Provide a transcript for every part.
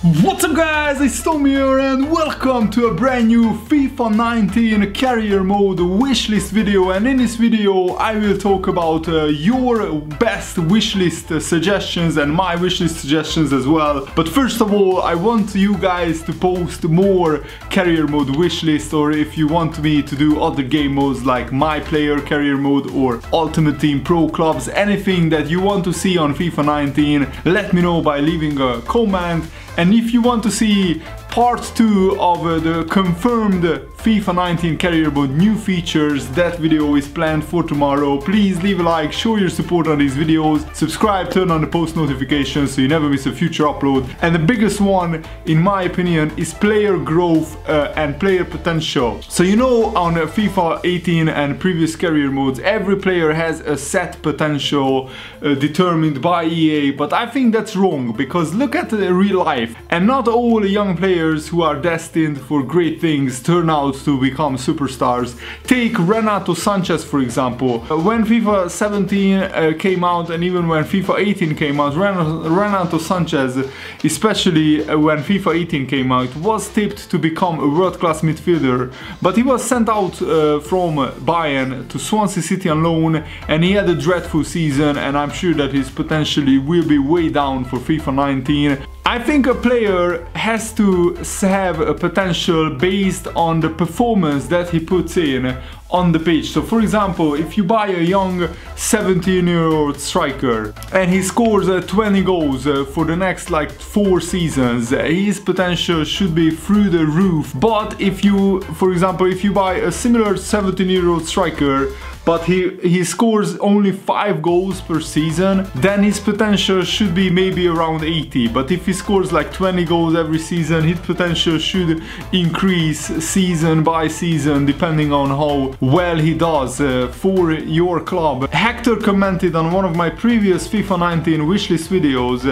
What's up guys, it's Tom here and welcome to a brand new FIFA 19 career mode wishlist video. And in this video I will talk about your best wishlist suggestions and my wishlist suggestions as well. But first of all, I want you guys to post more career mode wishlist, or if you want me to do other game modes like my player career mode or Ultimate Team Pro Clubs, anything that you want to see on FIFA 19, let me know by leaving a comment. And if you want to see part 2 of the confirmed FIFA 19 career mode new features, that video is planned for tomorrow. Please leave a like, show your support on these videos, subscribe, turn on the post notifications so you never miss a future upload. And the biggest one, in my opinion, is player growth and player potential. So you know, on FIFA 18 and previous career modes, every player has a set potential determined by EA, but I think that's wrong, because look at real life, and not all young players who are destined for great things turn out to become superstars. Take Renato Sanchez for example. When FIFA 17 came out, and even when FIFA 18 came out, Renato Sanchez, especially when FIFA 18 came out, was tipped to become a world-class midfielder, but he was sent out from Bayern to Swansea City on loan, and he had a dreadful season, and I'm sure that his potential will be way down for FIFA 19. I think a player has to have a potential based on the performance that he puts in on the pitch. So for example, if you buy a young 17-year-old striker and he scores 20 goals for the next like 4 seasons, his potential should be through the roof. But if you, for example, if you buy a similar 17-year-old striker but he scores only 5 goals per season, then his potential should be maybe around 80. But if he scores like 20 goals every season, his potential should increase season by season depending on how well he does for your club. Hector commented on one of my previous FIFA 19 wishlist videos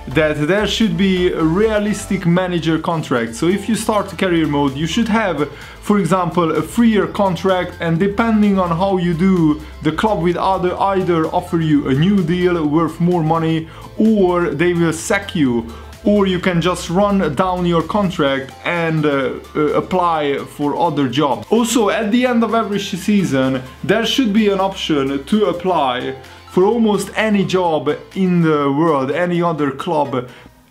that there should be a realistic manager contract. So if you start career mode, you should have, for example, a 3-year contract, and depending on how you do, the club will either offer you a new deal worth more money, or they will sack you, or you can just run down your contract and apply for other jobs. Also, at the end of every season, there should be an option to apply for almost any job in the world, any other club.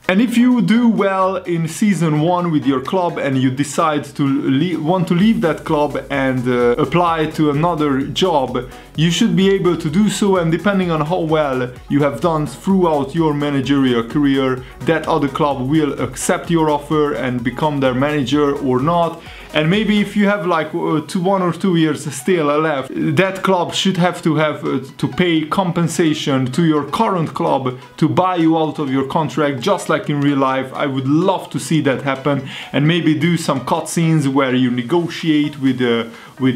And if you do well in season 1 with your club and you decide to want to leave that club and apply to another job, you should be able to do so, and depending on how well you have done throughout your managerial career, that other club will accept your offer and become their manager or not. And maybe if you have like 1 or 2 years still left, that club should have to pay compensation to your current club to buy you out of your contract, just like in real life. I would love to see that happen, and maybe do some cutscenes where you negotiate with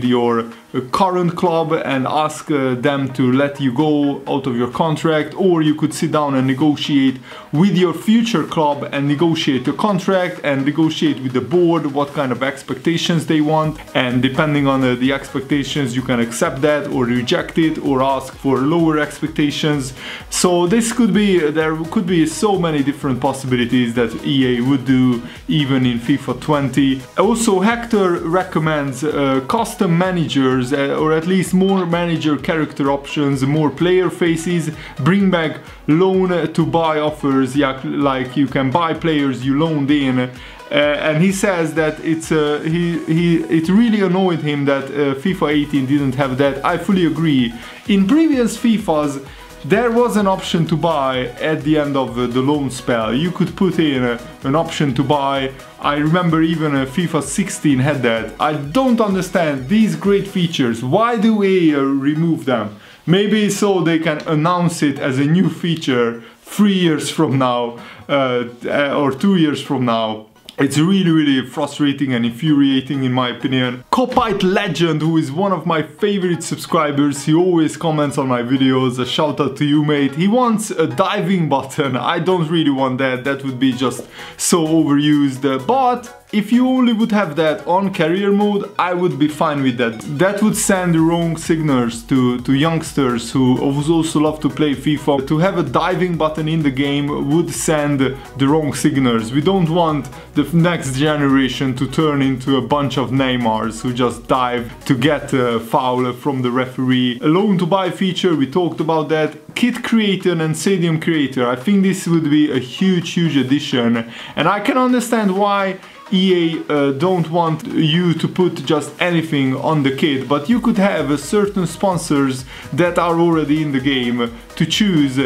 your current club and ask them to let you go out of your contract, or you could sit down and negotiate with your future club and negotiate a contract and negotiate with the board what kind of expectations they want, and depending on the expectations you can accept that or reject it or ask for lower expectations. So this could be, there could be so many different possibilities that EA would do even in FIFA 20. Also, Hector recommends custom managers, or at least more manager character options, more player faces, bring back loan to buy offers, yeah, like you can buy players you loaned in. And he says that it really annoyed him that FIFA 18 didn't have that. I fully agree. In previous FIFAs, there was an option to buy at the end of the loan spell. You could put in an option to buy. I remember even FIFA 16 had that. I don't understand these great features. Why do we remove them? Maybe so they can announce it as a new feature 3 years from now or 2 years from now. It's really frustrating and infuriating in my opinion. Copite Legend, who is one of my favorite subscribers, he always comments on my videos. A shout out to you, mate. He wants a diving button. I don't really want that. That would be just so overused. But if you only would have that on career mode, I would be fine with that. That would send the wrong signals to youngsters who also love to play FIFA. To have a diving button in the game would send the wrong signals. We don't want the next generation to turn into a bunch of Neymars who just dive to get a foul from the referee. A loan to buy feature, we talked about that. Kit creator and stadium creator, I think this would be a huge addition, and I can understand why EA don't want you to put just anything on the kit, but you could have certain sponsors that are already in the game to choose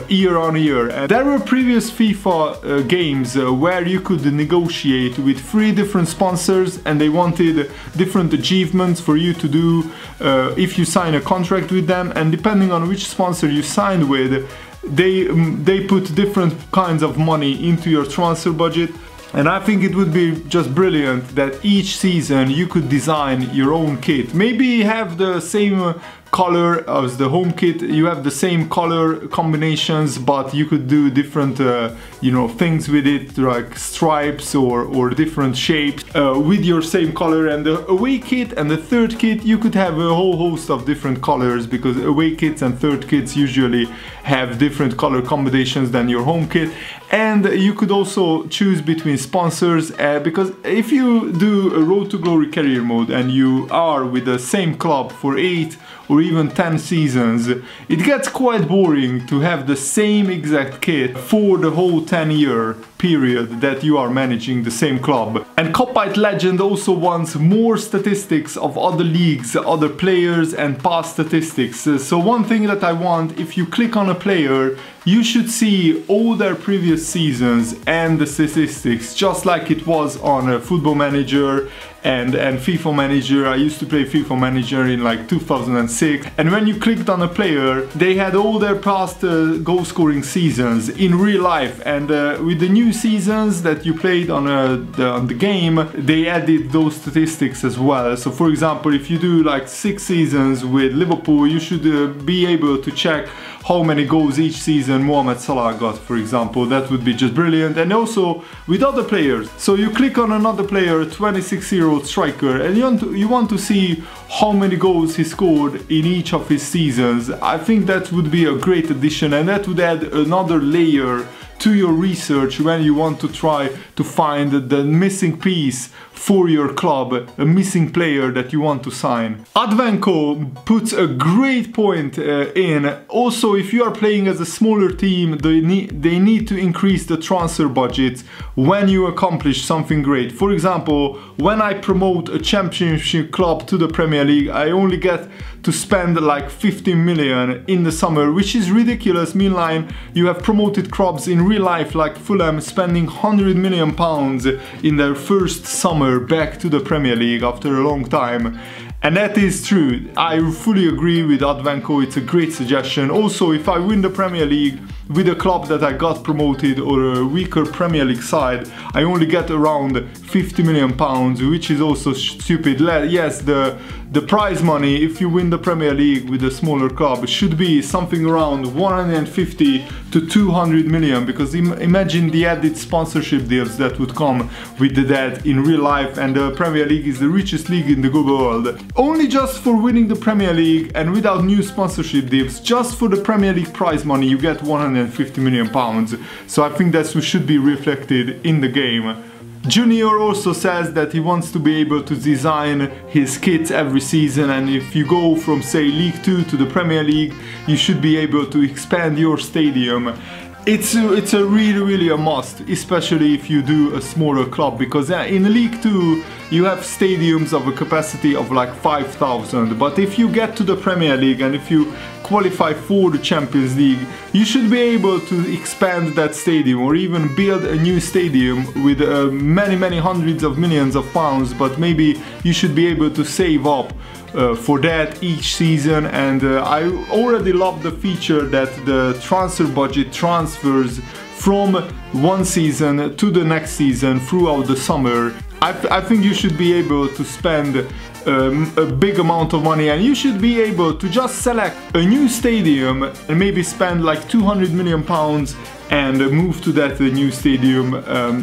year on year. And there were previous FIFA games where you could negotiate with 3 different sponsors, and they wanted different achievements for you to do if you sign a contract with them, and depending on which sponsor you signed with, they put different kinds of money into your transfer budget. And I think it would be just brilliant that each season you could design your own kit. Maybe have the same color as the home kit, you have the same color combinations, but you could do different things with it, like stripes or different shapes with your same color. And the away kit and the third kit, you could have a whole host of different colors, because away kits and third kits usually have different color combinations than your home kit. And you could also choose between sponsors, because if you do a Road to Glory career mode and you are with the same club for 8 or even 10 seasons, it gets quite boring to have the same exact kit for the whole 10-year period that you are managing the same club. And Copite Legend also wants more statistics of other leagues, other players and past statistics. So one thing that I want, if you click on a player, you should see all their previous seasons and the statistics, just like it was on Football Manager and FIFA Manager. I used to play FIFA Manager in like 2006, and when you clicked on a player, they had all their past goal scoring seasons in real life. And with the new seasons that you played on the game, they added those statistics as well. So for example, if you do like 6 seasons with Liverpool, you should be able to check how many goals each season Mohamed Salah got, for example. That would be just brilliant. And also with other players, so you click on another player, 26-year-old striker, and you want to see how many goals he scored in each of his seasons. I think that would be a great addition, and that would add another layer to your research when you want to try to find the missing piece for your club, a missing player that you want to sign. Advenco puts a great point in. Also, if you are playing as a smaller team, they need to increase the transfer budget when you accomplish something great. For example, when I promote a championship club to the Premier League, I only get to spend like 15 million in the summer, which is ridiculous. Meanwhile, you have promoted clubs in real life like Fulham spending 100 million pounds in their first summer back to the Premier League after a long time. And that is true. I fully agree with Advenco, it's a great suggestion. Also, if I win the Premier League with a club that I got promoted or a weaker Premier League side, I only get around 50 million pounds, which is also stupid. Yes, the prize money, if you win the Premier League with a smaller club, should be something around 150 to 200 million, because imagine the added sponsorship deals that would come with that in real life, and the Premier League is the richest league in the world. Only just for winning the Premier League and without new sponsorship deals, just for the Premier League prize money, you get 150 million pounds. So I think that should be reflected in the game. Junior also says that he wants to be able to design his kits every season, and if you go from say League 2 to the Premier League, you should be able to expand your stadium. It's a really a must, especially if you do a smaller club, because in League 2 you have stadiums of a capacity of like 5,000, but if you get to the Premier League and if you qualify for the Champions League, you should be able to expand that stadium or even build a new stadium with many hundreds of millions of pounds, but maybe you should be able to save up for that each season. And I already love the feature that the transfer budget transfers from one season to the next season throughout the summer. I think you should be able to spend a big amount of money, and you should be able to just select a new stadium and maybe spend like 200 million pounds and move to that new stadium.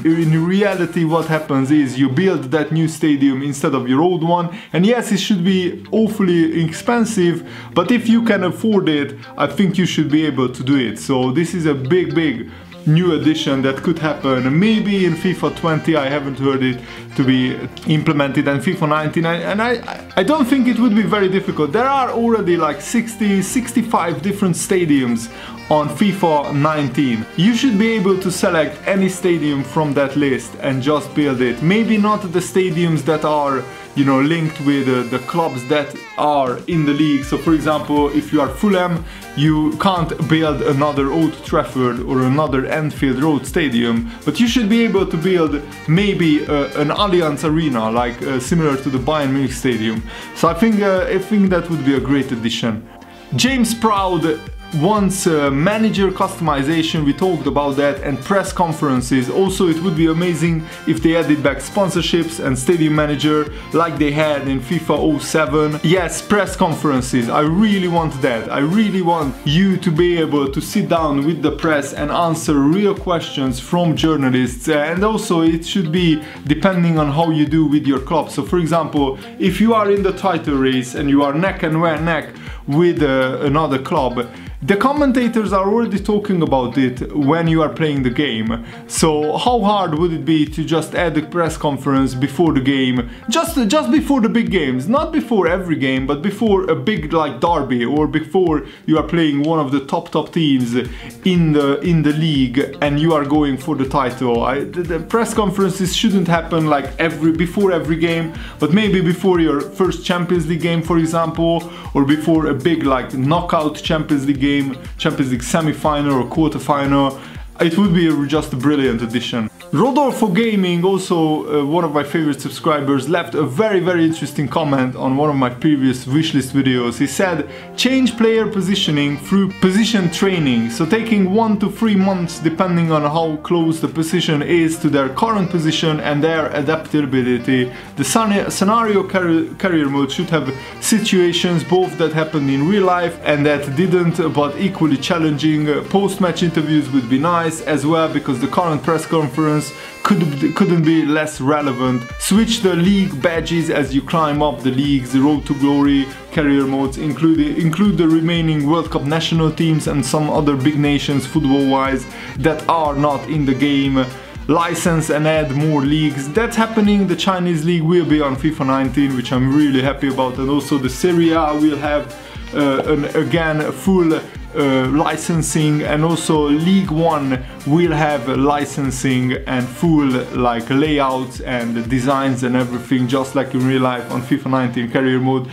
In reality, what happens is you build that new stadium instead of your old one, and yes, it should be awfully expensive, but if you can afford it, I think you should be able to do it. So this is a big new addition that could happen maybe in FIFA 20. I haven't heard it to be implemented, and FIFA 19, and I don't think it would be very difficult. There are already like 65 different stadiums on FIFA 19. You should be able to select any stadium from that list and just build it. Maybe not the stadiums that are, you know, linked with the clubs that are in the league. So for example, if you are Fulham, you can't build another Old Trafford or another Anfield Road stadium, but you should be able to build maybe an Allianz Arena, like similar to the Bayern Munich stadium. So I think that would be a great addition. James Proud wants manager customization, we talked about that, and press conferences. Also, it would be amazing if they added back sponsorships and stadium manager like they had in FIFA 07. Yes, press conferences, I really want that. I really want you to be able to sit down with the press and answer real questions from journalists, and also it should be depending on how you do with your club. So for example, if you are in the title race and you are neck and neck with another club, the commentators are already talking about it when you are playing the game. So how hard would it be to just add a press conference before the game, just before the big games, not before every game, but before a big like derby, or before you are playing one of the top teams in the league and you are going for the title. The press conferences shouldn't happen like before every game, but maybe before your first Champions League game, for example, or before a big like knockout Champions League game, Champions League semi-final or quarter-final. It would be just a brilliant addition. Rodolfo Gaming, also one of my favorite subscribers, left a very interesting comment on one of my previous wishlist videos. He said, change player positioning through position training, so taking 1 to 3 months depending on how close the position is to their current position and their adaptability. The scenario career mode should have situations both that happened in real life and that didn't, but equally challenging. Post-match interviews would be nice as well, because the current press conference couldn't be less relevant. Switch the league badges as you climb up the leagues. The Road to Glory career modes include the remaining World Cup national teams and some other big nations football-wise that are not in the game. License and add more leagues. That's happening. The Chinese league will be on FIFA 19, which I'm really happy about, and also the Serie A will have again full licensing, and also League 1 will have licensing and full like layouts and designs and everything, just like in real life on FIFA 19 career mode.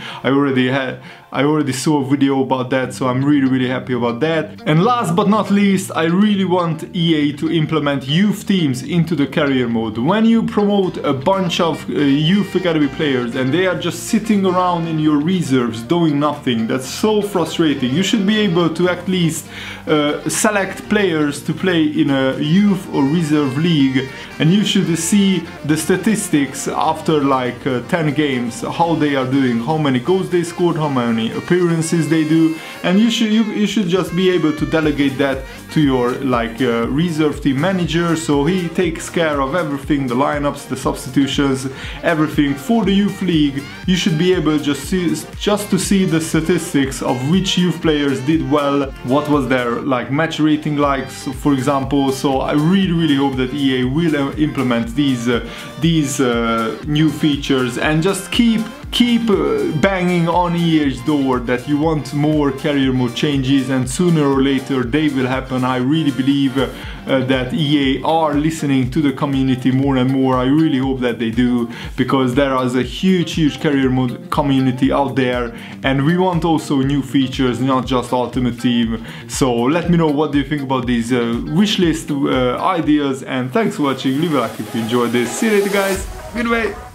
I already saw a video about that, so I'm really happy about that. And last but not least, I really want EA to implement youth teams into the career mode. When you promote a bunch of youth academy players and they are just sitting around in your reserves doing nothing, that's so frustrating. You should be able to at least select players to play in a youth or reserve league, and you should see the statistics after like 10 games, how they are doing, how many goals they scored, how many appearances they do, and you should just be able to delegate that to your like reserve team manager, so he takes care of everything, the lineups, the substitutions, everything for the youth league. You should be able just to see the statistics of which youth players did well, what was their like match rating like, so, for example. So I really hope that EA will implement these new features, and just keep banging on EA's door that you want more career mode changes, and sooner or later they will happen. I really believe that EA are listening to the community more and more. I really hope that they do, because there is a huge career mode community out there, and we want also new features, not just Ultimate Team. So let me know what do you think about these wishlist ideas, and thanks for watching. Leave a like if you enjoyed this. See you later guys, goodbye.